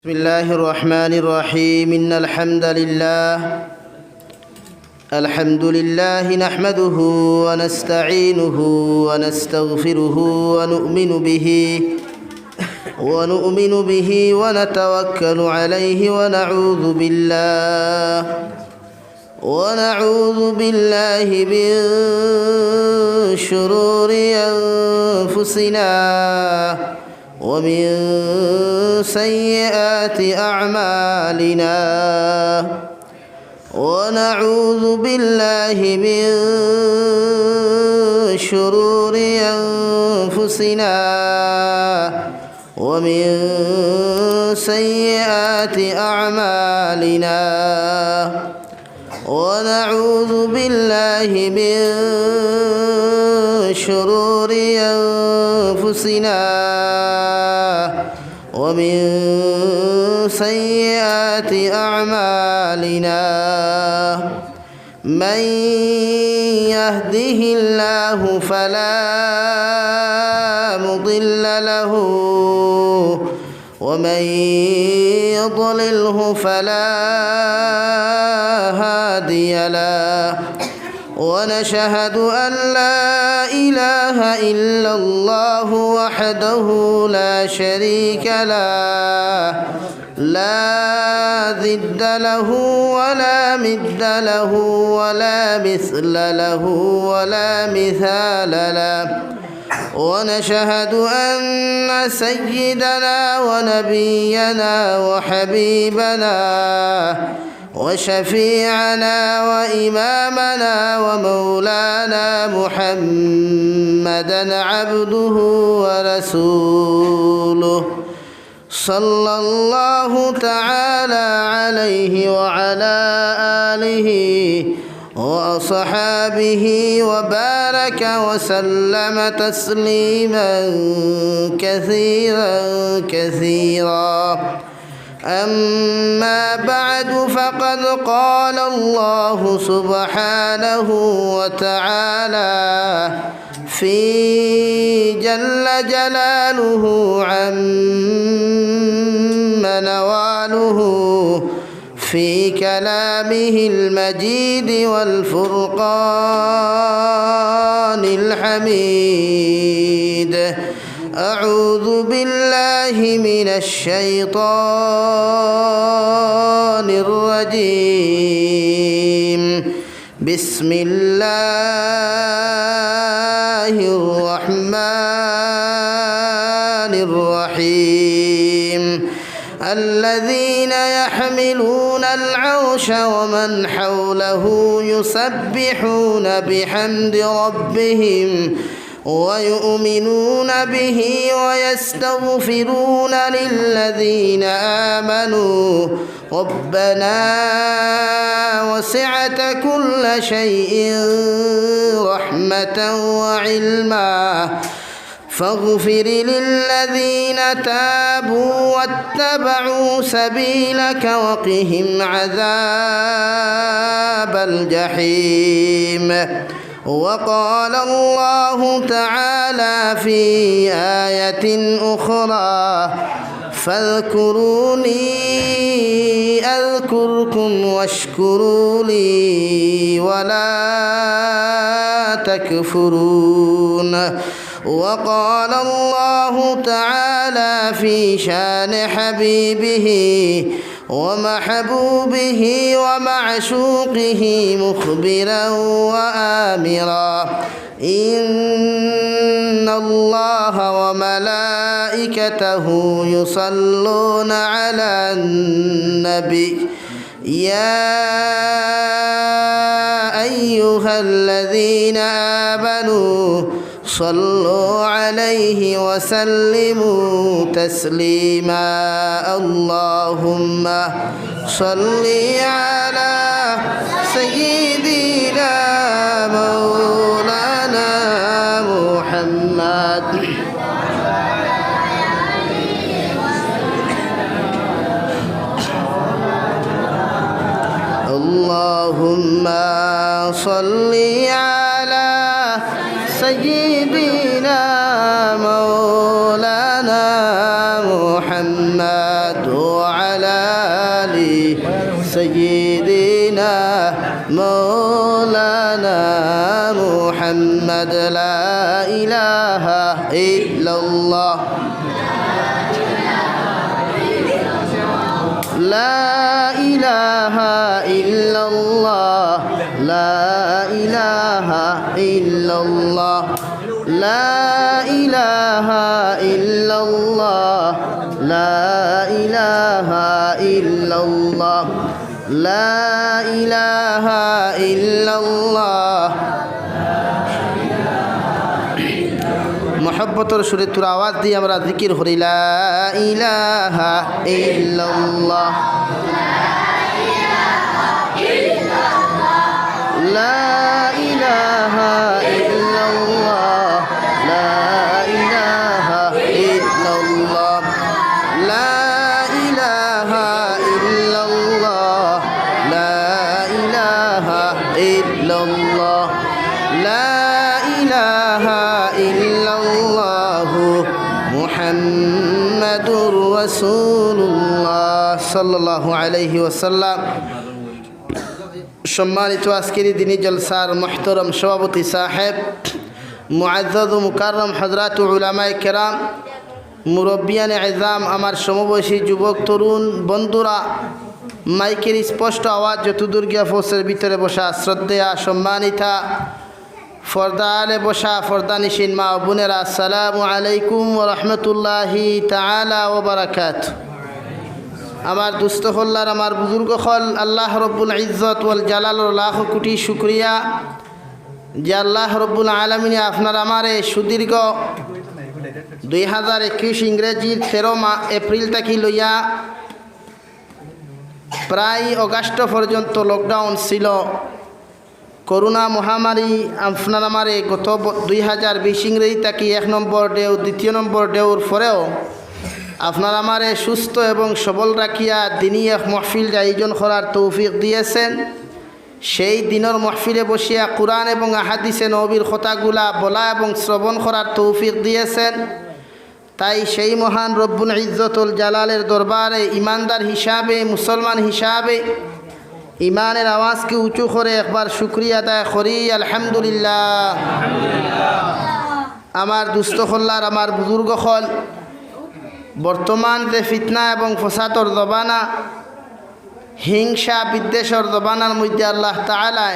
بسم الله الرحمن الرحيم إن الحمد لله نحمده ونستعينه ونستغفره ونؤمن به ونتوكل عليه ونعوذ بالله من شرور أنفسنا ومن سيئات أعمالنا ونعوذ بالله من شرور أنفسنا ومن سيئات أعمالنا ونعوذ بالله من شرور أنفسنا ومن سيئات أعمالنا من يهده الله فلا مضل له ومن يضلله فلا هادي له ونشهد أن لا إله إلا الله وحده لا شريك له لا ضد له ولا مد له ولا مثل له ولا مثال له ونشهد أن سيدنا ونبينا وحبيبنا وشفيعنا وإمامنا ومولانا محمدا عبده ورسوله صلى الله تعالى عليه وعلى آله وأصحابه وبارك وسلم تسليما كثيرا أما بعد فقد قال الله سبحانه وتعالى في جل جلاله عم نواله في كلامه المجيد والفرقان الحميد أعوذ بالله من الشيطان الرجيم بسم الله الرحمن الرحيم الذين يحملون العرش ومن حوله يسبحون بحمد ربهم ويؤمنون به ويستغفرون للذين آمنوا ربنا وسعت كل شيء رحمة وعلما فاغفر للذين تابوا واتبعوا سبيلك وقهم عذاب الجحيم وقال الله تعالى في آية أخرى فاذكروني أذكركم واشكروا لي ولا تكفرون وقال الله تعالى في شان حبيبه ومحبوبه ومعشوقه مخبرا وآمرا إن الله وملائكته يصلون على النبي يا أيها الذين آمنوا صلوا عليه وسلموا تسليما اللهم صل على سيدنا مولانا محمد اللهم صل على سيدنا مولانا محمد سيدنا مولانا محمد لا إله إلا الله لا إله إلا الله لا إله إلا الله لا إله إلا الله لا إله إلا الله لا إله إلا الله मोहब्बतर सुरे तुर आवाज दिए আমরা जिकिर करी ला इलाहा इल्लल्लाह ला इलाहा इल्लल्लाह ला इलाहा इल्लल्लाह ला इलाहा इल्लल्लाह ला इलाहा इल्लल्लाह ला इलाहा इल्लल्लाह मुहम्मदुर रसूलुल्लाह सल्लल्लाहु अलैहि वसल्लम। सम्मानित आजकेर दिनी जलसार मोहतरम सभापति साहेब मुआज्जज मुकार्रम हजरात उलामाए केराम मुरब्बियान एजाम आमार समबयसी युवक तरुण बंधुरा माइकेर स्पष्ट आवाज যতদূর গিয়া ফোর্সের ভিতরে বসা শ্রদ্ধেয়া সম্মানিতা फर्दाले बसा फर्दानिशीन मा बोनेरा अस्सलामु आलैकुम व रहमतुल्लाहि ताआला व बाराकातुहु। आमार दुस्त हल्लार आमार बुजुर्ग हल अल्लाह रब्बुल इज्जत वल जालालर लाख कोटी शुक्रिया जे अल्लाह रब्बुल आलमीन आपनार आमारे सुदीर्घ 2021 इंग्रेजी 13 एप्रिल तक लइया प्राय अगस्ट पर्यन्त लकडाउन छिलो করোনা মহামারী আপনার আমারে গত 2020 ইংরেজি তাকি 1 নম্বর ঢেউ 2 নম্বর ঢেউর পরেও আপনার আমারে সুস্থ এবং সবল রাখিয়া দিনী এক মাহফিল আয়োজন করার তৌফিক দিয়েছেন। সেই দিনের মাহফিলে বসিয়া কুরআন এবং আহাদিসে নবীর কথাগুলা বলা এবং শ্রবণ করার তৌফিক দিয়েছেন। তাই সেই মহান রব্বুল ইজ্জতুল জালালের দরবারে ইমানদার হিসাবে মুসলমান হিসাবে ईमानेर आवाज़ के ऊँचू करे एक बार शुक्रिया अदा करी अल्हम्दुलिल्लाह। आमार दुस्त हल्लार आमार बुजुर्ग हल बर्तमान जे फितना एवं फसादर जबाना हिंसा विद्वेषर जबानार मध्य आल्लाह ताआला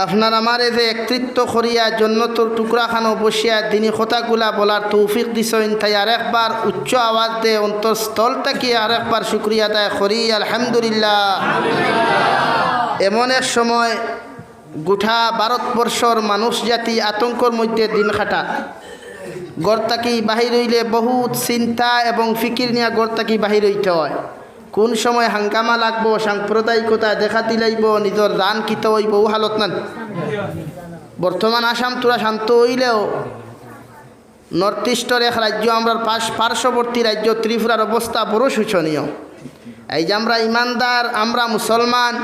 আপনার আমারে যে একত্রিত করিয়া জন্নতর টুকরাখানো বসিয়া দিনী কথাগুলা বলার তৌফিক দিছেন তাই আরেকবার উচ্চ আওয়াজ দিয়ে অন্তঃস্থল থেকে আরেকবার শুকরিয়া আদায় করি আলহামদুলিল্লাহ। এমন এক সময় গোটা ভারতবর্ষর মানুষ জাতি আতঙ্কর মধ্যে দিন কাটা ঘর থেকে বাহির হইলে বহুত চিন্তা এবং ফিকির নিয়ে ঘর থেকে বাহির হইতে হয়। কোন সময় হাঙ্গামা লাগবো সাম্প্রদায়িকতা দেখা দিলাইব নিজের দান কিতে হইব ও হালত না। বর্তমান আসাম তোরা শান্ত হইলেও নর্থ ইস্টের এক রাজ্য আমরা পার্শ্ববর্তী রাজ্য ত্রিপুরার অবস্থা বড় শোচনীয়। এই যে আমরা ইমানদার আমরা মুসলমান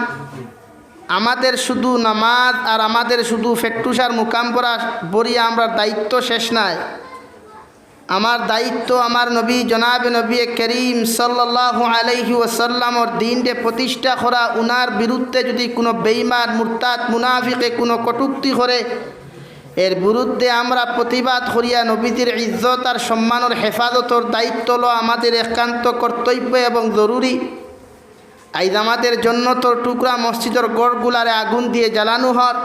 আমাদের শুধু নামাজ আর আমাদের শুধু ফেটুসার মুকাম করা বরিয়া আমরা দায়িত্ব শেষ নাই। আমার দায়িত্ব আমার নবী জনাবে নবী করিম সাল্লাল্লাহু আলাইহি ওয়াসাল্লামর দ্বীনকে প্রতিষ্ঠা করা। উনার বিরুদ্ধে যদি কোনো বেঈমান মুরতাদ মুনাফিকে কোনো কটূক্তি করে এর বিরুদ্ধে আমরা প্রতিবাদ করিয়া নবীজির ইজ্জত আর সম্মানের হেফাজতর দায়িত্ব লো আমাদের একান্ত কর্তব্য এবং জরুরি। আইজ আমাদের জন্নতর টুকরা মসজিদের গড়গুলারে আগুন দিয়ে জ্বালানো হর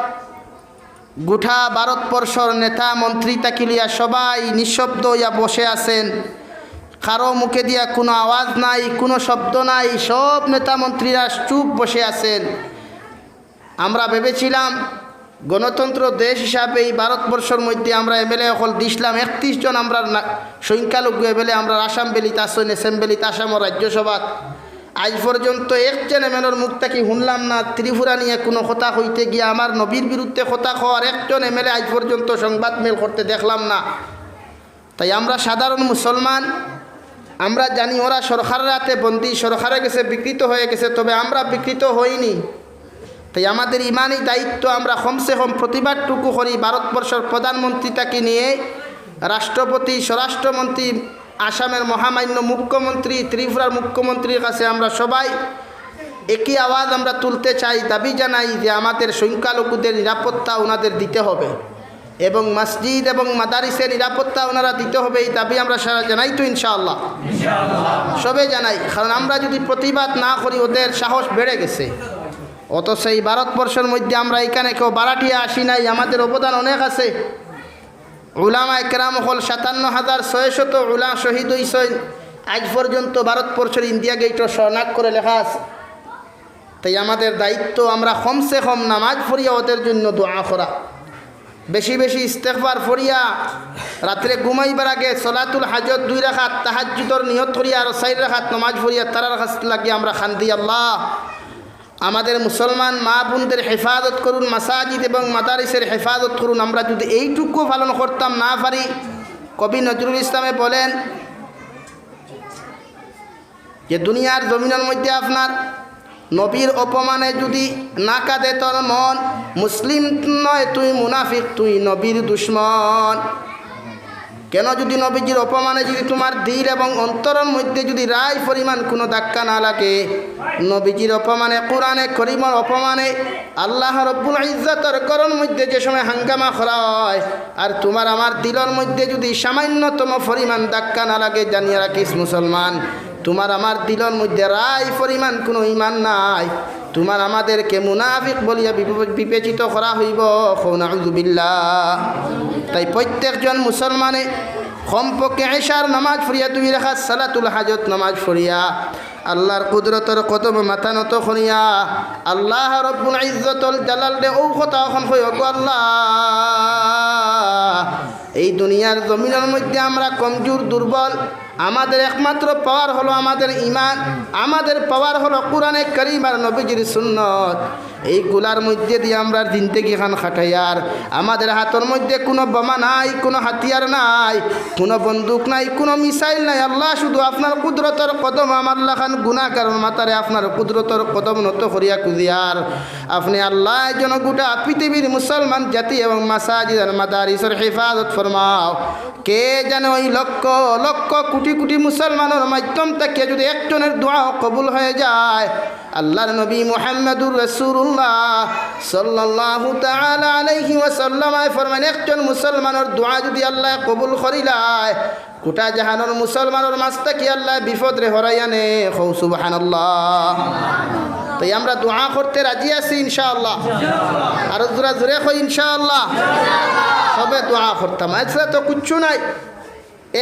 গোটা ভারতবর্ষর নেতা মন্ত্রী তাকিলিয়া সবাই নিঃশব্দ হইয়া বসে আছেন। কারো মুখে দিয়া কোনো আওয়াজ নাই কোনো শব্দ নাই সব নেতা মন্ত্রীরা চুপ বসে আছেন। আমরা ভেবেছিলাম গণতন্ত্র দেশ হিসাবে এই ভারতবর্ষের মধ্যে আমরা এমএলএ হল দিছিলাম 31 জন আমরা সংখ্যালঘু এমএলএ আমরা আসাম বেলিত আসন অ্যাসেম্বলিত আসাম রাজ্যসভা আজ পর্যন্ত একজন এমএলএর মুখ থেকে শুনলাম না ত্রিপুরা নিয়ে কোনো কথা হইতে গিয়ে আমার নবীর বিরুদ্ধে কথা হওয়ার একজন এমএলএ আজ পর্যন্ত সংবাদ মেল করতে দেখলাম না। তাই আমরা সাধারণ মুসলমান আমরা জানি ওরা সরকারের হাতে বন্দী সরকারে গেছে বিকৃত হয়ে গেছে তবে আমরা বিকৃত হইনি। তাই আমাদের ইমানি দায়িত্ব আমরা কমসে কম প্রতিবাদটুকু করি। ভারতবর্ষের প্রধানমন্ত্রী তাকে নিয়ে রাষ্ট্রপতি স্বরাষ্ট্রমন্ত্রী আসামের মহামান্য মুখ্যমন্ত্রী, ত্রিপুরার মুখ্যমন্ত্রীর কাছে আমরা সবাই একই আওয়াজ আমরা তুলতে চাই, দাবি জানাই যে আমাদের সংখ্যালঘুদের নিরাপত্তা ওনাদের দিতে হবে এবং মসজিদ এবং মাদারিসের নিরাপত্তা ওনারা দিতে হবে। এই দাবি আমরা সারা জানাই তো ইনশাআল্লাহ, সবে জানাই। কারণ আমরা যদি প্রতিবাদ না করি ওদের সাহস বেড়ে গেছে। অত সেই ভারতবর্ষের মধ্যে আমরা এখানে কেউ বারাটিয়া আসি নাই, আমাদের অবদান অনেক আছে। উলামা একরাম হল 57,600 উলা শহীদ হইছেন আজ পর্যন্ত ভারতবর্ষের ইন্ডিয়া গেটও শনাক্ত করে লেখা আছে। তাই আমাদের দায়িত্ব আমরা কমসে কম নামাজ পড়িয়া ওদের জন্য দোয়া করা, বেশি বেশি ইস্তেগফার পড়িয়া, রাত্রে ঘুমাইবার আগে সলাতুল হাজত 2 রাকাত তাহাজ্জুদের নিয়ত করিয়া আর 4 রাকাত নামাজ পড়িয়া তারার কাছে লাগিয়ে আমরা খান্দি, আল্লাহ আমাদের মুসলমান মা বোনদের হেফাজত করুন, মাসাজিদ এবং মাদারিসের হেফাজত করুন। আমরা যদি এইটুকু পালন করতাম না পারি, কবি নজরুল ইসলামে বলেন যে দুনিয়ার জমিনের মধ্যে আপনার নবীর অপমানে যদি না কাঁদে তোর মন, মুসলিম নয় তুই মুনাফিক, তুই নবীর দুশ্মন। কেন যদি নবীজির অপমানে যদি তোমার দিল এবং অন্তরের মধ্যে যদি রায় পরিমাণ কোনো ধাক্কা না লাগে, নবীজির অপমানে, কোরআনে করিমের অপমানে, আল্লাহ রব্বুল ইজ্জতের ঘরের মধ্যে যে সময় হাঙ্গামা করা হয়, আর তোমার আমার দিলের মধ্যে যদি সামান্যতম পরিমাণ ধাক্কা না লাগে, জানিয়ে রাখিস মুসলমান, তোমার আমার দিলের মধ্যে রায় পরিমাণ কোনো ঈমান নাই, তোমার আমাদেরকে মুনাফিক বলিয়া বিবেচিত করা হইব। নাউযুবিল্লাহ। তাই প্রত্যেকজন মুসলমানে কমপক্ষে এশার নামাজ পড়িয়া 2 রাকাত সালাতুল হাজত নামাজ পড়িয়া আল্লাহর কুদরতের কদমে মাথা নত করিয়া আল্লাহ রব্বুল ইজ্জতুল জালাল দে ও কথা এখন কই, আল্লাহ এই দুনিয়ার জমিনের মধ্যে আমরা কমজোর দুর্বল, আমাদের একমাত্র পাওয়ার হলো আমাদের ঈমান, আমাদের পাওয়ার হলো কোরআনে কারীম আর নবীজির সুন্নত। এইগুলার মধ্যে দিয়ে আমরা জিন্দেগি খান খাটাইয়ার, আমাদের হাতের মধ্যে কোনো বোমা নাই, কোনো হাতিয়ার নাই, কোনো বন্দুক নাই, কোনো মিসাইল নাই। আল্লাহ শুধু আপনার কুদরতের কদম আমার লাখান গুনাহগারের মাতারে আপনার কুদরতের কদম নত করিয়া কুদিয়ার আপনি আল্লাহ যেন গোটা পৃথিবীর মুসলমান জাতি এবং মাসাজিদ আর মাদারিসের হেফাজত ফরমাও। কে জানে ওই লক্ষ লক্ষ কোটি কোটি মুসলমানের মাধ্যম থেকে যদি একজনের দোয়া কবুল হয়ে যায়, আল্লাহর নবী মুহাম্মদুর রাসূলুল্লাহ সাল্লাল্লাহু তাআলা আলাইহি ওয়াসাল্লাম ফরমান, একজন মুসলমানের দোয়া যদি আল্লাহ কবুল করিলায়, গোটা জাহানের মুসলমানের মাঝ থেকে আল্লাহ বিপদ রে হরাই আনে। কও সুবহানাল্লাহ। তাই আমরা দোয়া করতে রাজি আছি ইনশাআল্লাহ, আর জোরে জোরে কই ইনশাআল্লাহ। সবে দোয়া করতাম, এছাড়া তো কিচ্ছু নাই,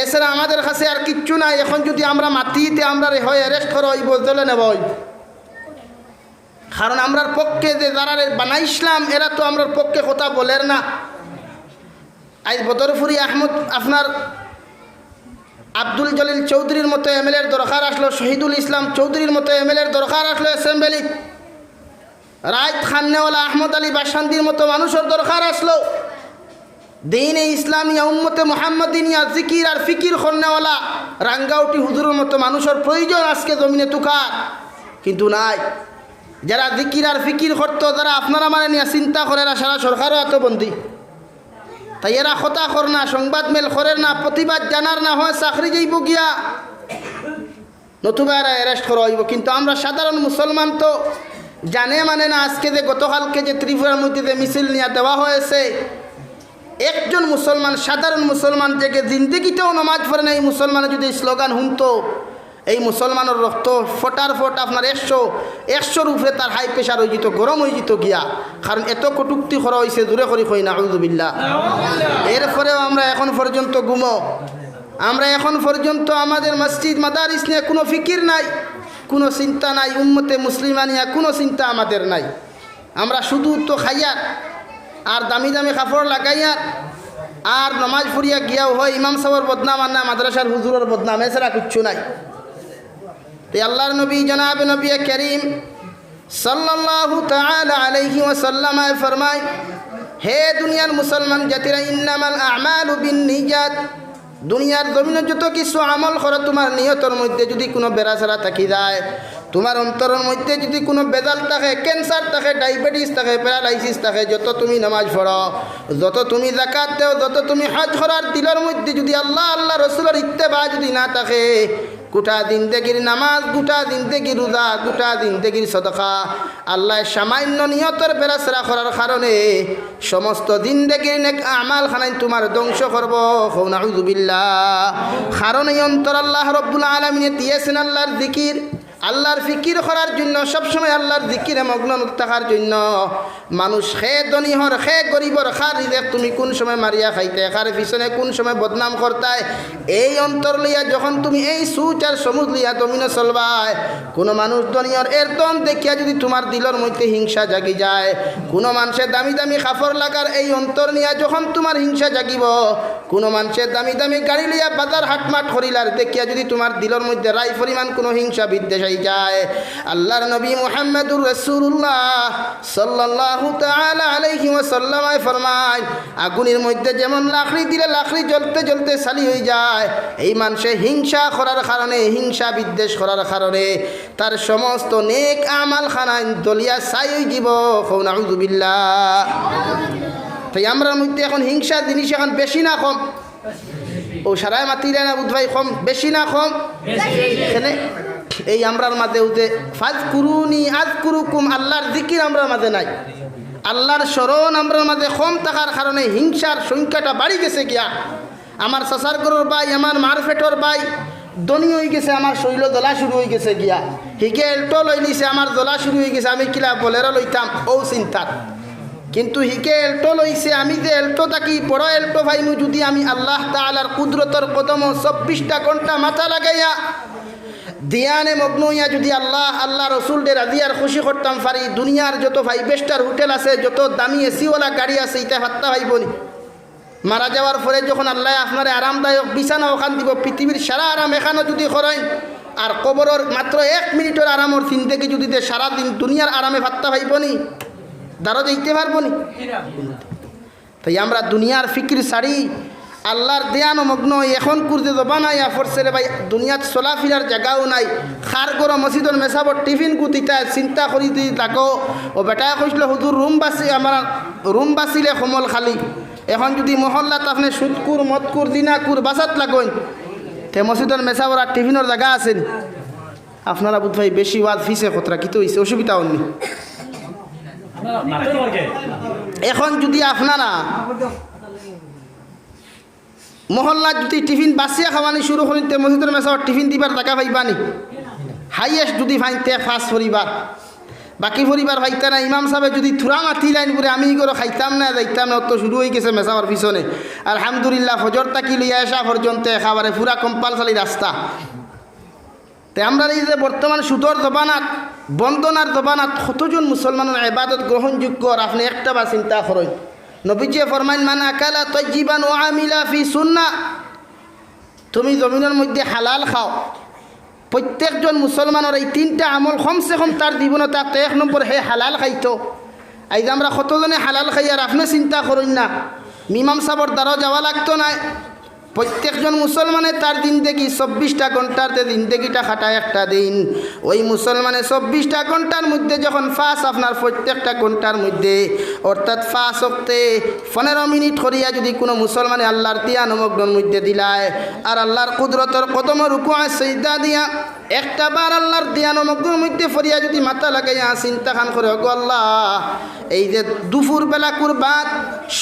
এছাড়া আমাদের কাছে আর কিচ্ছু নাই। এখন যদি আমরা মাটিতে আমরা হয় অ্যারেস্ট করা হইব, জেলে নেব হইব। কারণ আমরার পক্ষে যে যারা বানাইছিলাম এরা তো আমরার পক্ষে কথা বলের না। আজ বদরপুরি আহমদ আপনার আব্দুল জলিল চৌধুরীর মতো এমএলএর দরকার আসলো, শহীদুল ইসলাম চৌধুরীর মতো এমএলএর দরকার আসলো অ্যাসেম্বলি, রাইত খান্নেওয়ালা আহমদ আলী বাসান্দির মতো মানুষের দরকার আসলো, দিন ইসলামিয়া উম্মতে মুহাম্মাদিনিয়া জিকির আর ফিকির খন্নেওয়ালা রাঙ্গাউটি হুজুরের মতো মানুষের প্রয়োজন আজকে জমিনে তুকার। কিন্তু নাই, যারা জিকির আর ফিকির করতো, যারা আপনারা মানে নিয়ে চিন্তা করে না, সারা সরকারও এত বন্দী। তাই এরা কথা কর না, সংবাদ মেল করেন না, প্রতিবাদ জানার না হয় চাকরি যাইব গিয়া, নতুবা এরা অ্যারেস্ট করা হইব। কিন্তু আমরা সাধারণ মুসলমান তো জানে মানে না। আজকে যে গতকালকে যে ত্রিপুরার মধ্যে যে মিছিল নিয়ে দেওয়া হয়েছে, একজন মুসলমান, সাধারণ মুসলমান যে জিন্দগিতেও নামাজ পড়ে না, এই মুসলমানের যদি স্লোগান শুনতো, এই মুসলমানের রক্ত ফটার ফট আপনার 100 উপরে তার হাই প্রেশার হয়ে যেত, গরম হয়ে যেত গিয়া। কারণ এত কটুক্তি করা হয়েছে, দূরে করি কই না নাউযুবিল্লাহ। এরপরেও আমরা এখন পর্যন্ত ঘুমো, আমরা এখন পর্যন্ত আমাদের মসজিদ মাদারিস নিয়ে কোনো ফিকির নাই, কোনো চিন্তা নাই, উম্মতে মুসলিমা নিয়ে কোনো চিন্তা আমাদের নাই। আমরা শুধু তো খাইয়ার আর দামি দামি কাপড় লাগাইয়ার আর নমাজ পড়িয়া গিয়াও হয় ইমাম সাহেবের বদনাম আর না মাদ্রাসার হুজুরের বদনাম, এছাড়া কিচ্ছু নাই। তাই আল্লাহর নবী জনাব নবী করিম সাল্লাল্লাহু তাআলা আলাইহি ওয়াসাল্লাম ফরমায়, হে দুনিয়ার মুসলমান জাতিরা, ইন্নামাল আমালু বিন্নিয়াত, দুনিয়ার জমিনে যত কিছু আমল করো তোমার নিয়তের মধ্যে যদি কোনো বেড়াচেরা থাকি যায়, তোমার অন্তরের মধ্যে যদি কোনো বেজাল থাকে, ক্যান্সার থাকে, ডায়াবেটিস থাকে, প্যারালাইসিস থাকে, যত তুমি নামাজ পড়ো, যত তুমি যাকাত দাও, যত তুমি হজ করার দিলের মধ্যে যদি আল্লাহ আল্লাহ রসুলের ইত্তেবা যদি না থাকে, গোটা জিন্দেগির নামাজ, গোটা জিন্দেগির রোজা, গোটা জিন্দেগির সদকা আল্লাহ সামান্য নিয়তের ফেরাসরা করার কারণে সমস্ত জিন্দেগির নেক আমাল খানাই তোমার ধ্বংস করবো। নাউযুবিল্লাহ। কারণ এই অন্তর আল্লাহ রব্বুল আলামিনে দিয়েছেন আল্লাহর জিকির, আল্লাহর ফিকির করার জন্য, সবসময় আল্লাহর জিকিরে মগ্ন থাকার জন্য। মানুষ খে ধনীহর, খে গরিবর, খার রিজেক তুমি কোন সময় মারিয়া খাইতে, খার পিছনে কোন সময় বদনাম করতায়, এই অন্তর লইয়া যখন তুমি এই সুচ আর সমুদ লইয়া জমিনে চলবায়, কোনো মানুষ ধনীহর এর দম দেখিয়া যদি তোমার দিলের মধ্যে হিংসা জাগি যায়, কোনো মানুষের দামি দামি কাপড় লাগার এই অন্তর নিয়া যখন তোমার হিংসা জাগিব, কোনো মানুষের দামি দামি গাড়ি লইয়া বাজার হাটমাট করিলার দেখিয়া যদি তোমার দিলের মধ্যে রায় পরিমাণ কোনো হিংসা বিদ্বেষ যায়, আল্লাহর নবী মুহাম্মদুর রাসূলুল্লাহ সাল্লাল্লাহু তাআলা আলাইহি ওয়াসাল্লাম ফরমায়, আগুনের মধ্যে যেমন লাকড়ি দিলে লাকড়ি জ্বলতে জ্বলতে সালি হয়ে যায়, এই মানুষে হিংসা করার কারণে, হিংসা বিদ্বেষ করার কারণে তার সমস্ত নেক আমাল খানায় দলিয়া ছাই হয়ে যাব। নাউযুবিল্লাহ। তাই আমরার মধ্যে এখন হিংসা জিনিস এখন বেশি না কম? ও সারায় মাতিলে না বুধ ভাই, কম বেশি না কম? এখানে এই আমরার মাঝে যে ফাজকুরুনি আযকুরুকুম, আল্লাহর জিকির আমরার মাঝে নাই, আল্লাহর স্মরণ আমরার মাঝে কম থাকার কারণে হিংসার সংখ্যাটা বাড়ি গেছে গিয়া। আমার চাচার গরুর ভাই, আমার মারফেটর ভাই ধনী হয়ে গেছে, আমার শৈল জ্বলা শুরু হয়ে গেছে গিয়া। হিকে এল্টো লই নিছে, আমার জ্বলা শুরু হয়ে গেছে, আমি কিলা বলেরও লইতাম ও চিন্তার। কিন্তু হিকে এল্টো লইছে, আমি যে এল্টো থাকি বড় এল্টো ভাইনু, যদি আমি আল্লাহ তাআলার কুদরতর কদম 24টা ঘন্টা মাথা লাগাইয়া দিয়ানে মগ্ন হইয়া যদি আল্লাহ আল্লাহ রসুলদের রাজিয়ার খুশি করতাম পারি, দুনিয়ার যত 5 স্টার হোটেল আছে, যত দামি এসিওয়ালা গাড়ি আছে, এটা ভাত্তা ভাইবনি। মারা যাওয়ার পরে যখন আল্লাহ আপনার আরামদায়ক বিছানা ওখান দিব, পৃথিবীর সারা আরাম এখানে যদি করেন, আর কবরের মাত্র 1 মিনিটের আরামর জিন্দেগি যদি দে, সারাদিন দুনিয়ার আরামে ভাত্তা ভাইবনি, দাঁড়ো দিতে পারবনি। তাই আমরা দুনিয়ার ফিকির ছাড়ি আল্লাহর দেয়ানো মগ্ন এখন করতে দেবা নাই ফরছে রে ভাই। দুনিয়াত চলাফিরার জায়গাও নাই, খার গরম মসজিদর মেসাবর টিফিন কুতিতা চিন্তা করি দি থাকো। ও বেটায় কইছিল হুজুর রুম বাসি, আমার রুম বাঁচিলে সমল খালি। এখন যদি মহল্লাত আপনি সুদকুর মদকুর দিনাকুর বাসাত লাগেন, তে মসজিদর মেসাবর আর টিফিনের জায়গা আছেন? আপনারা বুধ ভাই বেশি ওয়াজ ফিসে খতরা কিন্তু হয়েছে, অসুবিধা হননি। এখন যদি আপনারা মহল্লা যদি টিফিন বাসিয়া খাওয়ানি শুরু করেন, তে মসজিদের মেসাবর টিফিন দিবার টাকা পাইবানি? হাইয়েস্ট যদি ফাইনতে 5 পরিবার, বাকি পরিবার ভাইতা না। ইমাম সাহেব যদি থুরা মাতি লাইন করে আমি করে খাইতাম না যাইতাম না, তো শুরু হয়ে গেছে মেসাবার পিছনে। আলহামদুলিল্লাহ ফজর তাকি লইয়া আসা পর্যন্ত একেবারে পুরা কম্পালসারি রাস্তা। তে আমরা এই যে বর্তমান সুদর জবানাত, বন্দনার জবানাত কতজন মুসলমানের ইবাদত গ্রহণযোগ্য আপনি একটা বা চিন্তা করেন। নবীজি ফরমাইন, মান আকালা তাইয়িবান ওয়া আমিলা ফি সুন্নাহ, তুমি জমিনের মধ্যে হালাল খাও। প্রত্যেকজন মুসলমানের এই 3টা আমল কমসে কম তার জীবনে থাকতো। 1 নম্বর হে হালাল খাইতো। এই যে আমরা কতজনে হালাল খাই আর আপনি চিন্তা করেন না, ইমাম সাহেবের দ্বারা যাওয়া লাগতো না। প্রত্যেকজন মুসলমানে তার জিন্দেগি 24টা ঘন্টার যে জিন্দেগিটা খাটায় একটা দিন, ওই মুসলমানে 24টা ঘন্টার মধ্যে যখন আপনার প্রত্যেকটা ঘন্টার মধ্যে অর্থাৎ 5 ওয়াক্তে 15 মিনিট করিয়া যদি কোনো মুসলমানে আল্লাহর তিয়ানমগ্নের মধ্যে দিলায়, আর আল্লাহর কুদরতর কদম রুকুআ সিজদা দিয়া একটা বার আল্লাহর তিয়ানমগ্নের মধ্যে ফরিয়া যদি মাথা লাগাইয়া চিন্তা খান করে, গো আল্লাহ, এই যে দুপুর বেলা কুর ভাত,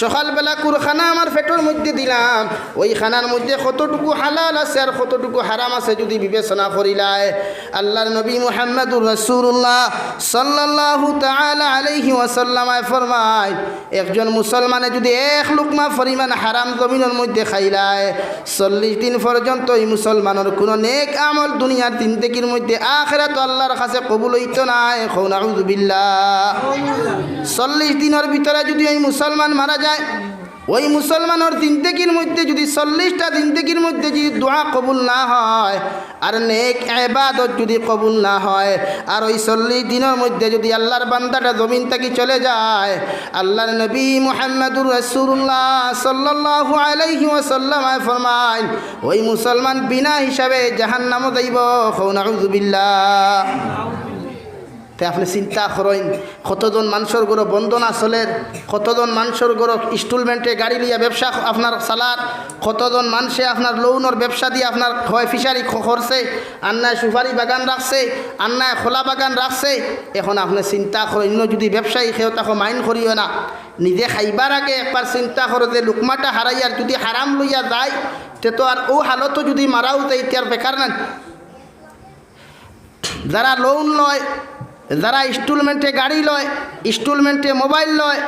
সকাল বেলা কুর খানা আমার পেটের মধ্যে দিলাম, ওই খানার মধ্যে কতটুকু হালাল আছে আর কতটুকু হারাম আছে যদি বিবেচনা করিলায়, আল্লাহর নবী মুহাম্মদুর রাসূলুল্লাহ সাল্লাল্লাহু তাআলা আলাইহি ওয়াসাল্লাম ফরমায়, একজন মুসলমানে যদি 1 লুকমা পরিমাণ হারাম জমিনের মধ্যে খাইলায়, 40 দিন পর্যন্ত এই মুসলমানের কোনো নেক আমল দুনিয়ার জিন্দেগির মধ্যে আখিরাত আল্লাহর কাছে কবুল হইতো না। নাউযুবিল্লাহ। 40 দিনের ভিতরে যদি এই মুসলমান মারা যায়, ওই মুসলমানের জিন্দেগির মধ্যে যদি 40টা জিন্দেগির মধ্যে যদি দোয়া কবুল না হয় আর নেক ইবাদত যদি কবুল না হয় আর ওই 40 দিনের মধ্যে যদি আল্লাহর বান্দাটা জমিন থেকে চলে যায়, আল্লাহর নবী মুহাম্মদুর রাসূলুল্লাহ সাল্লাল্লাহু আলাইহি ওয়াসাল্লাম ফরমায় ওই মুসলমান বিনা হিসাবে জাহান্নামে যাইব। নাউযুবিল্লাহ। তাই আপনি চিন্তা করেন কতজন মানুষের গরো বন্ধনা চলের, কতজন মানুষের গরো ইনস্টলমেন্টে গাড়ি লিয়া ব্যবসা আপনার চালার, কতজন মানুষে আপনার লোনের ব্যবসা দিয়ে আপনার হয় ফিশারি করছে, আন্নায় সুপারি বাগান রাখছে, আন্নায় খোলা বাগান রাখছে। এখন আপনি চিন্তা করেন যদি ব্যবসায়ী খেয়েও তাকে মাইন্ড করিও না, নিজে খাইবার আগে একবার চিন্তা করো যে লুকমাটা হারাইয়ার যদি হারাম লইয়া যায় তে তো আর ও হালতো যদি মারাও যায় তার বেকার না। যারা লোন লয়, যারা ইনস্টলমেন্টে গাড়ি লয়, ইনস্টলমেন্টে মোবাইল লয়,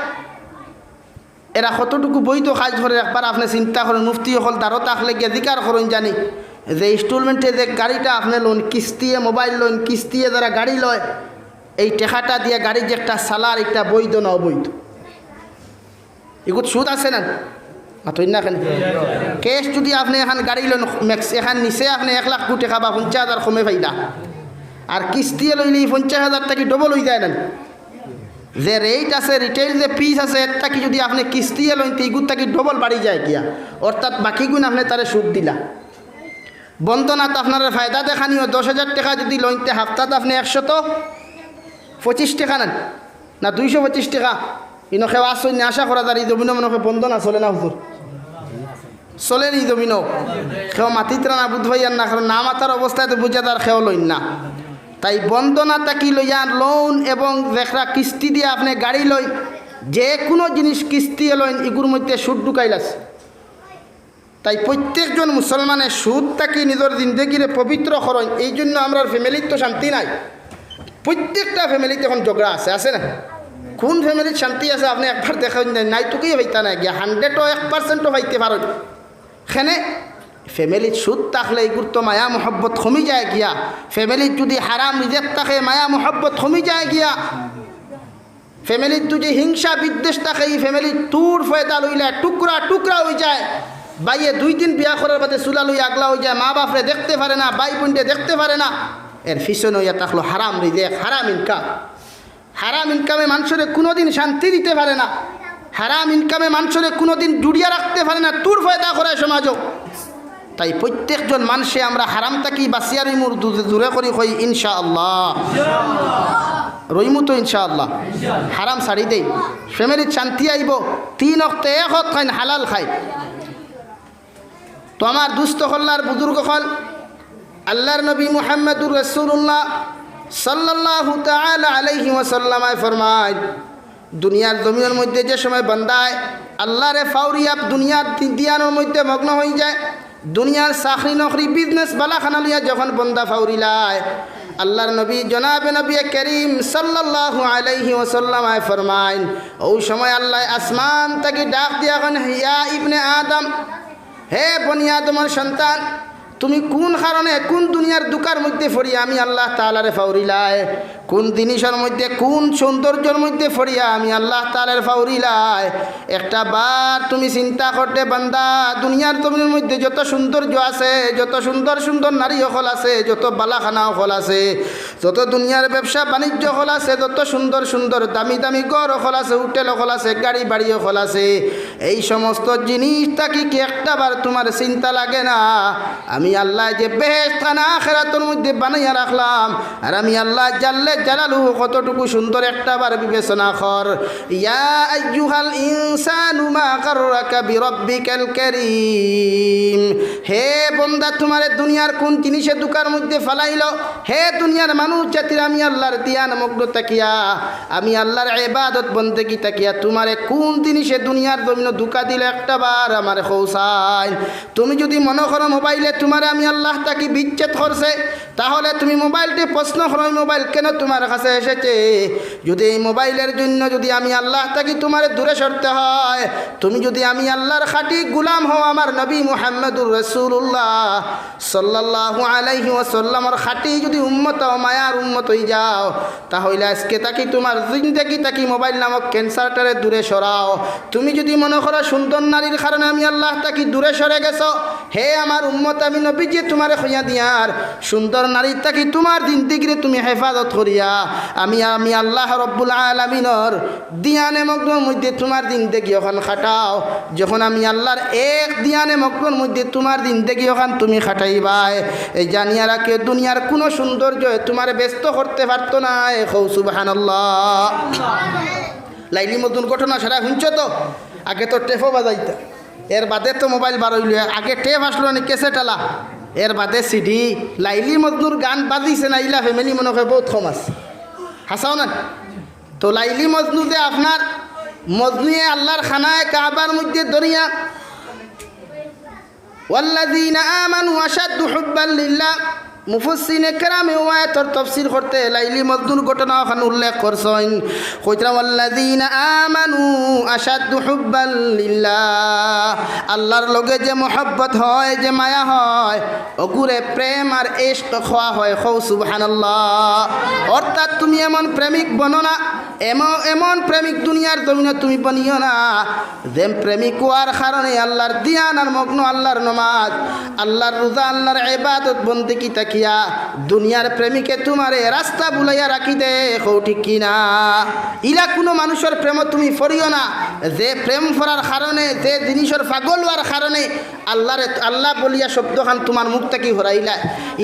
এরা কতটুকু বৈধ কাজ করে একবার আপনি চিন্তা করেন। মুফতি হল তারও তাহলে গিয়ে জিকার করুন জানি যে ইনস্টলমেন্টে যে গাড়িটা আপনি লোন কিস্তিয়ে মোবাইল লোন কিস্তিয়ে যারা গাড়ি লয়, এই টেকাটা দিয়ে গাড়ি যে একটা সালার একটা বৈধ না অবৈধ? এগুলো সুদ আছে না? মাতই না কেন কেস যদি আপনি এখন গাড়ি লোন ম্যাক্স এখন নিচে আপনি 1 লাখ টাকা বা 50,000 কমে পাইলা, আর কিস্তিয়ে লইলে 50,000 টাকা ডবল হয়ে যায় না। যে রেট আছে রিটেল যে পিস আছে এটা কি যদি আপনি কিস্তিয়ে লইন এইগুলো টাকি ডবল বাড়ি যায় গিয়া, অর্থাৎ বাকি গুণ আপনি তারে সুদ দিলা। বন্ধনাত আপনার ফায়দা দেখানিও 10,000 টাকা যদি লইনতে হাফতাত আপনি 125 টাকা নেন না 225 টাকা ইনো খেওয়া আসুন আশা করা যায়। এই জমিন মনে হয় বন্ধনা চলে না হুজুর, চলে নি জমিনও খেও মাতিতরা না বুধ ভাইয়ার না, কারণ না মাতার অবস্থায় তো বুঝা তার খেও লইন না। তাই বন্ধনা তাকি লইয়া লোন এবং দেখরা কিস্তি দিয়ে আপনি গাড়ি লই, যে কোনো জিনিস কিস্তি লইন এগুলোর মধ্যে সুদ ঢুকাইলাস। তাই প্রত্যেকজন মুসলমানের সুদ তাকি নিজের জিন্দগিরে পবিত্র করেন। এই জন্য আমরা ফ্যামিলির তো শান্তি নাই, প্রত্যেকটা ফ্যামিলিতে এখন ঝগড়া আছে, আছে না? কোন ফ্যামিলির শান্তি আছে আপনি একবার দেখেন নাই তো কি হইতা না গিয়া 100% হইতে পারেন। এখানে ফ্যামিলির সুদ থাকলে এগুলো তো মায়া মোহব্বত কমে যায় গিয়া, ফ্যামিলির যদি হারাম রিজেক থাকে মায়া মোহব্বত কমে যায় গিয়া, ফ্যামিলির যদি হিংসা বিদ্বেষ থাকে এই ফ্যামিলির তুর ফয়দা লইলে টুকরা টুকরা হয়ে যায়। বাইয়ে 2 দিন বিয়া করার বাদে চুলা লই আগলা হয়ে যায়, মা বাপরে দেখতে পারে না, ভাই বোনকে দেখতে পারে না। এর পিছনে হইয়া থাকলো হারাম রিজেক, হারাম ইনকাম। হারাম ইনকামে মানুষের কোনোদিন শান্তি দিতে পারে না, হারাম ইনকামে মানুষের কোনোদিন জুড়িয়া রাখতে পারে না, তুর ফয়দা করে সমাজও। তাই প্রত্যেকজন মানুষে আমরা হারাম থাকি বাঁচিয়ার ইমুর দূরে করি হই ইনশাআল্লাহ, রইমু তো ইনশাআল্লাহ। হারাম ছাড়ি দেই, ফ্যামিলির শান্তি আইব। 3 ওয়াক্ত 1 ওয়াক্ত খাই হালাল খাই। তো আমার দুস্থ হল্লার বুজুর্গ হল আল্লাহর নবী মুহাম্মদুর রাসূলুল্লাহ সাল্লাল্লাহু তাআলা আলাইহি ওয়াসাল্লাম ফরমায় দুনিয়ার জমিনের মধ্যে যে সময় বান্দায় আল্লাহরে ফাউরিয়া দুনিয়ার দিয়ানোর মধ্যে মগ্ন হয়ে যায়, দুনিয়ার চাকরি নকরি বিজনেস বালাখানা লিয়া যখন বন্দা ফাউরিলায়, আল্লাহর নবী জনাবে নবী করিম সাল্লাল্লাহু আলাইহি ওয়াসাল্লাম ফরমায় ওই সময় আল্লাহ আসমান থেকে ডাক দিয়া কন, ইয়া ইবনে আদম, হে বনি আদমের সন্তান, তুমি কোন কারণে কোন দুনিয়ার দুকার মধ্যে ফরিয়া আমি আল্লাহ তাআলারে ফাউরিলায়, কোন জিনিসের মধ্যে কোন সৌন্দর্যের মধ্যে ফরিয়া আমি আল্লাহ তাআলার ফাউরিলায়। একটা বার তুমি চিন্তা করতে বান্দা, দুনিয়ার জমিনের মধ্যে যত সৌন্দর্য আছে, যত সুন্দর সুন্দর নারী হল আছে, যত বালাখানা হল আছে, যত দুনিয়ার ব্যবসা বাণিজ্য হল আছে, যত সুন্দর সুন্দর দামি দামি ঘর হল আছে, হোটেল হল আছে, গাড়ি বাড়ি হল আছে, এই সমস্ত জিনিসটা কি একটা বার তোমার চিন্তা লাগে না আমি আল্লাহ যে বেহেশত খানা আখিরাতের মধ্যে বানাইয়া রাখলাম, আর আমি আল্লাহ জাল্লে জালালুহু কতটুকু সুন্দর একটা বার বিবেচনা কর। ইয়া আইয়ুহাল ইনসানু মা গাররাকা বিরাব্বিকাল কারীম, হে বান্দা তোমারে দুনিয়ার কোন জিনিসে দুকার মধ্যে ফেলাইলো, হে দুনিয়ার মানুষ জাতির আমি আল্লাহর ধ্যান মগ্ন তাকিয়া, আমি আল্লাহর ইবাদত বন্দেগী তাকিয়া তোমারে কোন জিনিসে দুনিয়ার জমিন দুকা দিলে একটা বার আমারে খৌসাই। তুমি যদি মনে করো মোবাইলে তোমারে আমি আল্লাহ তাকি বিচ্ছেদ করছে, তাহলে তুমি মোবাইলটি প্রশ্ন করো মোবাইল কেন তোমার কাছে এসেছে। যদি এই মোবাইলের জন্য যদি আমি আল্লাহ তাকি তোমার দূরে সরতে হয়, তুমি যদি আমি আল্লাহর খাঁটি গুলাম হও, আমার নবী মুহাম্মদুর রাসূলুল্লাহ সাল্লাল্লাহু আলাইহি ওয়াসাল্লামের খাঁটি যদি উম্মত ও মায়ার উম্মত হয়ে যাও, তাহলে আজকে তাকি তোমার জিন্দেগি তাকি মোবাইল নামক ক্যান্সারটারে দূরে সরাও। তুমি যদি মনে করো সুন্দর নারীর কারণে আমি আল্লাহ তাকি দূরে সরে গেছো, হে আমার উম্মত, আমি নবীজি তোমারে খইয়া দিয়ার সুন্দর নারীর তাকি তোমার জিন্দেগিরে তুমি হেফাজত করিয়া আমি আল্লাহ রব্বুল আলামিনের দিয়ানে মগ্নর মধ্যে তোমার জিন্দেগি ওখান খাটাও। যখন আমি আল্লাহর এক দিয়ানে মগ্নর মধ্যে তোমার জিন্দেগি ওখান তুমি খাটাইবাই, এই জানিয়া রাখে দুনিয়ার কোনো সৌন্দর্য তোমার ব্যস্ত করতে পারতো না। সুবহানাল্লাহ। লাইলি মজনুর ঘটনা সারা শুনছো তো? আগে তো টেপও বাজাইতা, এর বাদে তো মোবাইল বার হইল। আগে টেপ আসলো না ক্যাসেট আলা, এর বাদে সিডি। লাইলি মজনুর গান বাজিছে না, ইলা ফ্যামিলি মনে হয় বহুত কম আছে, হাসাও না? তো লাইলি মজনু যে আপনার মজনুয়ে আল্লাহর খানায় কাবার মধ্যে দরিয়া ওয়াল্লাযীনা আমানু আশাদ্দু হুব্বান লিল্লাহ, মুফাসসিরিনে কেরামে ওয়ায়াতর তাফসীর করতে লাইলি মজনুর ঘটনা ওখানে উল্লেখ করছেন। কইরা ওয়াল্লাযীনা আমানু আশাদ্দু হুব্বান লিল্লাহ, আল্লাহর লগে যে মহব্বত হয়, যে মায়া হয়, ওগুরে প্রেম আর ইশক খোয়া হয়। খৌ সুবহানাল্লাহ। অর্থাৎ তুমি এমন প্রেমিক বনো না, এমন প্রেমিক দুনিয়ার জমিনে তুমি বনিও না যে প্রেমিক হওয়ার কারণে আল্লাহর দিয়ান আর মগ্ন, আল্লাহর নমাজ, আল্লাহর রোজা, আল্লাহর ইবাদত বন্দেগি তাকিয়া দুনিয়ার প্রেমিকে তোমারে রাস্তা বুলাইয়া রাখি দে। কও ঠিক কিনা? ইলা কোনো মানুষের প্রেম তুমি ফরিও না, যে প্রেম ফরার কারণে, যে জিনিসের পাগল হওয়ার কারণে আল্লাহ বলিয়া শব্দখান তোমার মুখ থেকে হরাইলা।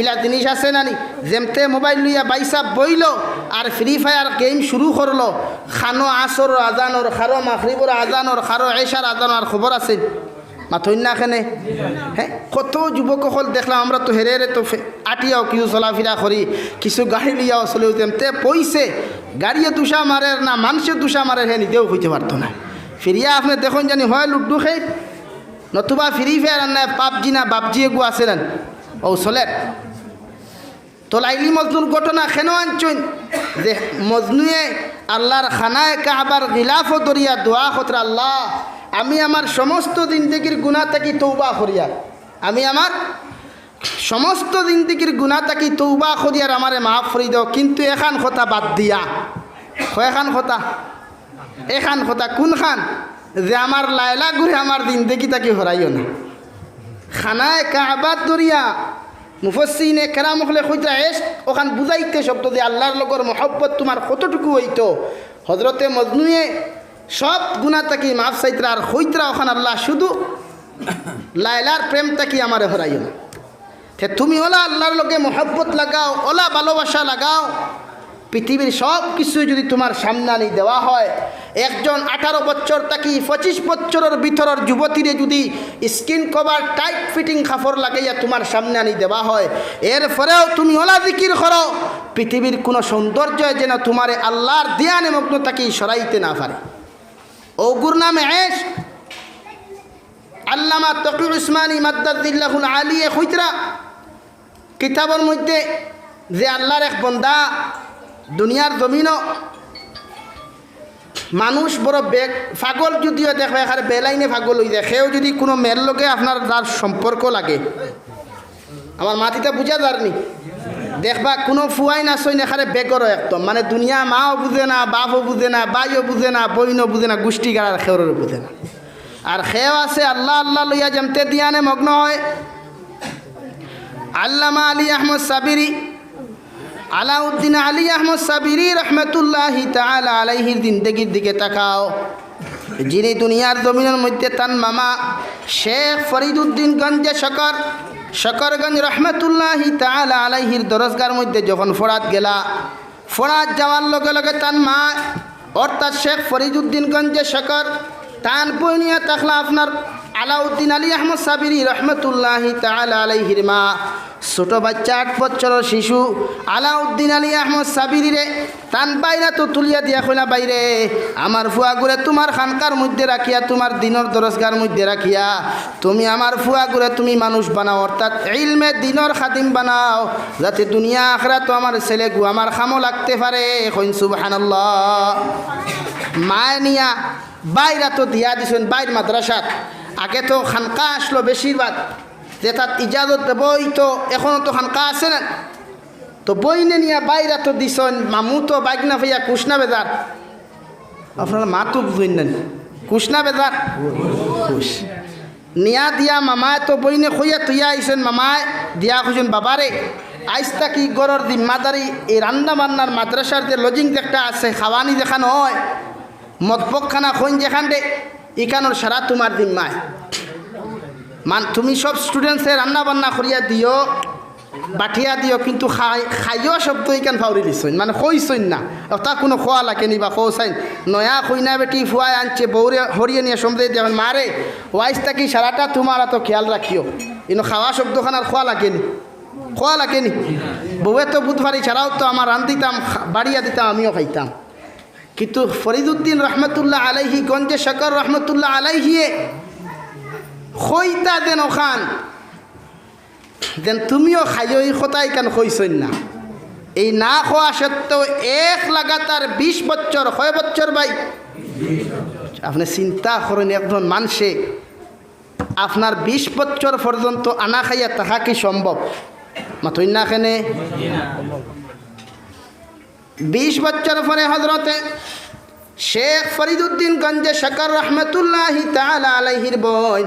ইলা জিনিস আছে নানি, যেমতে মোবাইল লইয়া বাইসা বইল আর ফ্রি ফায়ার গেম শুরু করলো, খানো আসর আজানোর, খারো মাগরিবর আজানোর, খারো এশার আজানোর খবর আছে মাথইন না খেনে? হ্যাঁ, কত যুবক হল দেখলাম আমরা তো হেরে তো আটিয়াও কিছু চলাফেরা করি, কিছু গাড়ি লিয়াও চলেও যেমতে পইছে গাড়িয়ে তুষা মারে না মানুষে তুষা মারে, হে নিজেও হইতে পারতো না। ফিরিয়া আপনি দেখুন জানি হয় লুডু খেয়ে, নতুবা ফ্রি ফায়ার না পাবজি না বাবজি এগু আছে না, ও চলে। তো লাইলি মজনুর ঘটনা কেন আনছেন? যে মজনুয়ে আল্লাহর খানায় কাবার গিলাফ দরিয়া দোয়া খতরা, আল্লাহ আমি আমার সমস্ত জিন্দেগির গুনাহ থেকে তৌবা করিয়া, আমি আমার সমস্ত জিন্দেগির গুনাহ থেকে তৌবা করিয়ার আমারে মাফ করে দাও। কিন্তু এখান কথা বাদ দিয়া, এখান কথা কোনখান? যে আমার লাইলা ঘুরে আমার জিন্দেগি তাকে হরাইও না। খানায় কাবার দরিয়া মুফাসসিরিনে কেরাম হলে কইতা ওখান বুঝাইতে শব্দ যে আল্লাহর লগর মহব্বত তোমার কতটুকু হইতো। হজরতে মজনুয়ে সব গুনাহ তাকি মাফ চাইতরা আর হইতরা ওখান আল্লাহ শুধু লাইলার প্রেম তাকি আমারে হরাইও না। তুমি ওলা আল্লাহর লগে মহব্বত লাগাও, ওলা ভালোবাসা লাগাও, পৃথিবীর সব কিছু যদি তোমার সামনে আনি দেওয়া হয়, একজন 18 বছর থাকি 25 বছরের ভিতরের যুবতীরে যদি স্কিন কভার টাইট ফিটিং কাপড় লাগাইয়া তোমার সামনে আনি দেওয়া হয়, এরপরেও তুমি ওলা জিকির করো, পৃথিবীর কোনো সৌন্দর্য যেন তোমারে আল্লাহর দিয়ানে মগ্ন থাকি সরাইতে না পারে। ওগুর নামে ইশক। আল্লামা তকি উসমানী মাদ্দাদিল্লাহুল আলিয়ে খুঁজরা কিতাবের মধ্যে যে আল্লাহর এক বন্দা দুনিয়ার জমিনও মানুষ বড় পাগল যদিও দেখবে এখানে বেলাইনে পাগল হয়ে যায়, সেও যদি কোনো মেয়ের লগে আপনার তার সম্পর্ক লাগে, আমার মাটিটা বুঝা যারনি দেখবা কোনো ফুয়াই না সইন এখানে বেগরও একদম, মানে দুনিয়া মাও বুঝে না, বাপও বুঝে না, বাইও বুঝে না, বইনও বুঝে না, গোষ্ঠী গাড়ার খেওরেরও বুঝে না। আর খেও আছে আল্লাহ আল্লাহ লইয়া যেমতে দিয়ানে মগ্ন হয়। আল্লামা আলী আহমদ সাবিরি, আলাউদ্দিন আলী আহমদ সাবিরি রহমতুল্লাহি তাআলা আলাইহির জিন্দেগির দিকে তাকাও, যিনি দুনিয়ার জমিনের মধ্যে তার মামা শেখ ফরিদউদ্দিন গঞ্জে শকরগঞ্জ রহমতুল্লাহি তাআলা আলাইহির দরজগার মধ্যে যখন ফরাত গেলা, ফরাত যাওয়ার লগে লগে তার মা অর্থাৎ শেখ ফরিদউদ্দিন গঞ্জে শকর তান বইনিয়া তাকলা আপনার আলাউদ্দিন আলী আহমদ সাবিরি রহমতুল্লাহি তাআলা আলাইহির মা ছোট বাচ্চা 8 বছরের শিশু আলাউদ্দিন আলী আহমদ সাবিরি রে তান বাইরা তো তুলিয়া দিয়া কইলা, বাইরে আমার ফুয়াগুরে তোমার খানকার মধ্যে রাখিয়া, তোমার দিনের দরজগার মধ্যে রাখিয়া তুমি আমার ফুয়াগুরে তুমি মানুষ বানাও, অর্থাৎ ইলমে দিনের খাদিম বানাও, যাতে দুনিয়া আখিরাত তো আমার ছেলে গু আমার খামো লাগতে পারে। কইন সুবহানাল্লাহ। মায় নিয়া বাইরা তো দিয়া দিছেন বাইর মাদ্রাসাত, আগে তো খানকা আসলো বেশিরভাগ, যে তার ইজাজত দেবই তো এখনও তো খানকা আছে না, তো বইনে নিয়ে বাইরা তো দিছন মামু তো বাইকনা ভাইয়া কুষ্ণা বেজার আপনারা মা তো বুঝলেন না কুষ্ণা বেজার খুশ নিয়া দিয়া মামায় তো বইনে খুঁয়া তুইয়া আইসেন মামায় দিয়া খুঁজছেন বাবারে আইসটা কি গরর জিম্মাদারি এই রান্না বান্নার মাদ্রাসার যে লজিং একটা আছে খাওয়ানি যেখান হয় মতপকখানা খৈন যেখান দে ইকানোর সারা তোমার জিম্মায় তুমি সব স্টুডেন্টসে রান্না বান্না করিয়া দিও বাঠিয়া দিও কিন্তু খাইও শব্দ ইকান ফাউরি দিছইন মানে কইছইন না তা কোনো খোয়া লাগে নি বা খোসাইন নয়া খুইনা বেটি ফুয়াই আনছে বৌরে হরিয়ে নিয়ে সমঝে দেবেন মারে ওয়াইসটা কি সারাটা তোমার তো খেয়াল রাখিও ইনো খাওয়া শব্দখানার খোয়া লাগেনি খোয়া লাগেনি বউয়ে তো বুধবারই ছাড়াও তো আমার রান দিতাম বাড়িয়া দিতাম আমিও খাইতাম কিন্তু ফরিদুদ্দিন রহমতুল্লাহ আলাইহি গঞ্জে শকর রহমতুল্লাহ আলাইহিয়ে খইতা দেন ওখান দেন তুমিও খাইও এই কথাই কেন কইছইন না এই না খোয়া সত্ত্বেও এক লাগাতার 20 বছর কয় বছর ভাই আপনি চিন্তা করেন একজন মানুষে আপনার 20 বছর পর্যন্ত আনা খাইয়া তাহা কি সম্ভব মাথুই না কেনে 20 বছর পরে হজরতে শেখ ফরিদুদ্দিন গঞ্জে শকর রহমতুল্লাহি তাআলা আলাইহির বোন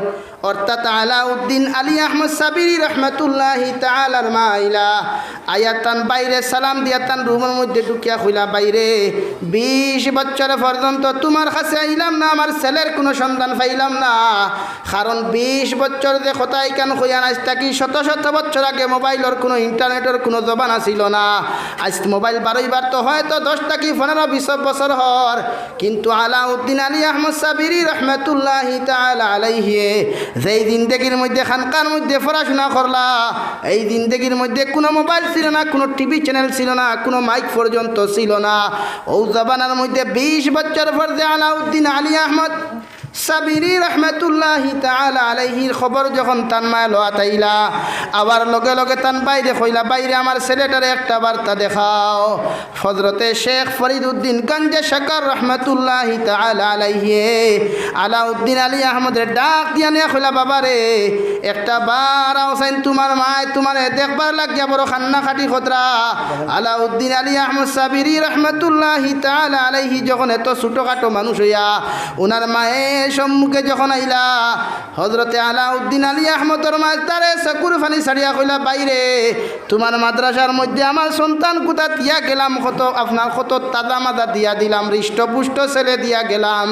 অর্থাৎ আলাউদ্দিন আলী আহমদ সাবিরি রহমতুল্লাহি তাআলার মাইলা আয়াতান বাইরে সালাম দিয়াতান রুমের মধ্যে ঢুকিয়া খুইলা বাইরে 20 বছর পর্যন্ত তোমার কাছে আইলাম না আমার ছেলের কোনো সন্ধান পাইলাম না কারণ 20 বছর যে কথাই কেন কইয়া আজটা কি শত শত বছর আগে মোবাইলের কোনো ইন্টারনেটের কোনো জবানা ছিল না আজ মোবাইল বারোইবার তো হয়তো 10 কি 15-20 বছর হর কিন্তু আলাউদ্দিন আলী আহমদ সাবিরি রহমতুল্লাহি তাআলা আলাইহি যেই জিন্দেগির মধ্যে খানকার মধ্যে পড়াশোনা করলা এই জিন্দেগির মধ্যে কোনো মোবাইল ছিল না কোনো টিভি চ্যানেল ছিল না কোনো মাইক পর্যন্ত ছিল না ও জবানার মধ্যে 20 বছর পর যে আলাউদ্দিন আলী আহমদ সাবিরি রহমতুল্লাহি তাআলা আলাইহির খবর যখন তান মায় লওয়া তাইলা আবার লগে লগে তান বাইরে কইলা বাইরে আমার ছেলেটারে একটা বার্তা দেখাও হযরতে শেখ ফরিদুদ্দিন গঞ্জে শকর রহমতুল্লাহি তাআলা আলাইহি আলাউদ্দিন আলী আহমদের ডাক দিয়া নিয়ে কইলা বাবারে একটা বার আওসাইন তোমার মায় তোমারে দেখবার লাগিয়া বড় খান্না খাটি খতরা আলাউদ্দিন আলী আহমদ সাবিরি রহমতুল্লাহি তাআলা আলাইহি যখন এত ছোটখাটো মানুষ হইয়া ওনার মায়ে সম্মুখে যখন আইলা হযরতে আলাউদ্দিন আলী আহমদর মাস্টারে সাকুর ফানি ছাড়িয়া কইলা বাইরে তোমার মাদ্রাসার মধ্যে আমার সন্তান কোথা দিয়া গেলাম কত আপনার কত তাজা মাজা দিয়া দিলাম হৃষ্টপুষ্ট ছেলে দিয়া গেলাম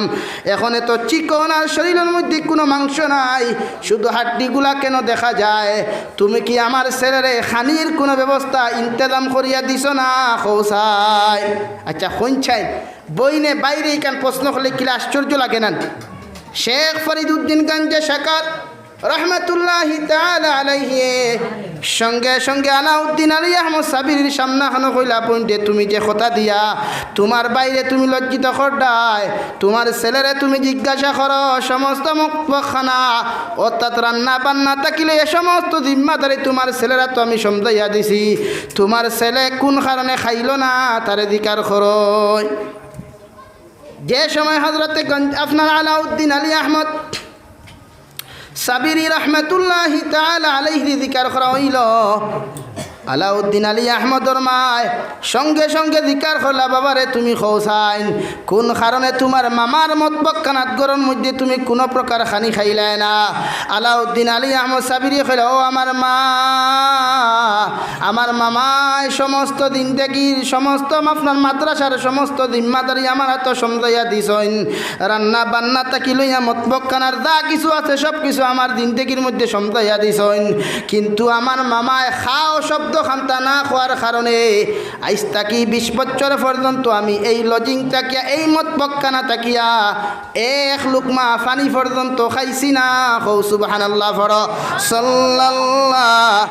এখন এত চিকন আর শরীরের মধ্যে কোনো মাংস নাই শুধু হাড্ডিগুলা কেন দেখা যায় তুমি কি আমার ছেলেরে খানির কোনো ব্যবস্থা ইন্তজাম করিয়া দিছ না খৌসাই আচ্ছা হইনছাই বইনে বাইরে কেন প্রশ্ন করলে কি আশ্চর্য লাগে না শেখ ফরিদুদ্দিন গঞ্জে শকর রহমতুল্লাহি তাআলা আলাইহি সঙ্গে সঙ্গে আলাউদ্দিন আলী আহমদ সাবিরির সামনাখানো কইলা পয়েন্টে তুমি যে কথা দিয়া তোমার বাইরে তুমি লজ্জিত করডায় তোমার ছেলেরে তুমি জিজ্ঞাসা করো সমস্ত মকবখানা অর্থাৎ রান্না বান্না তাকিলে এ সমস্ত জিম্মাদারি তোমার ছেলেরা তো আমি সমঝাইয়া দিছি তোমার ছেলে কোন কারণে খাইল না তারে জিকার করো যে সময় হযরতে আপনার আলাউদ্দিন আলী আহমদ সাবিরি রহমতুল্লাহি তাআলা আলাইহি জিকার করা হইল আলাউদ্দিন আলী আহমদর মায় সঙ্গে সঙ্গে জিকার করলা বাবারে তুমি খৌসাইন কোন কারণে তোমার মামার মতবক্কানাত গরম মধ্যে তুমি কোনো প্রকার খানি খাইলাই না আলাউদ্দিন আলী আহমদ সাবিরি কইলা ও আমার মামায় সমস্ত জিন্দেগির সমস্ত আপনার মাদ্রাসার সমস্ত জিম্মাদারি আমার হাত সমঝাইয়া দিছইন রান্না বান্না তাকি লইয়া মতবক্কানার যা কিছু আছে সব কিছু আমার জিন্দেগির মধ্যে সমঝাইয়া দিছইন কিন্তু আমার মামায় খাও শব্দ খান্তা না খোয়ার কারণে আজ তাকি 20 বছর পর্যন্ত আমি এই লজিং তাকিয়া এই মতবক্কানা তাকিয়া এক লুকমা পানি পর্যন্ত খাইছি না। সুবহানাল্লাহ। সাল্লাল্লাহু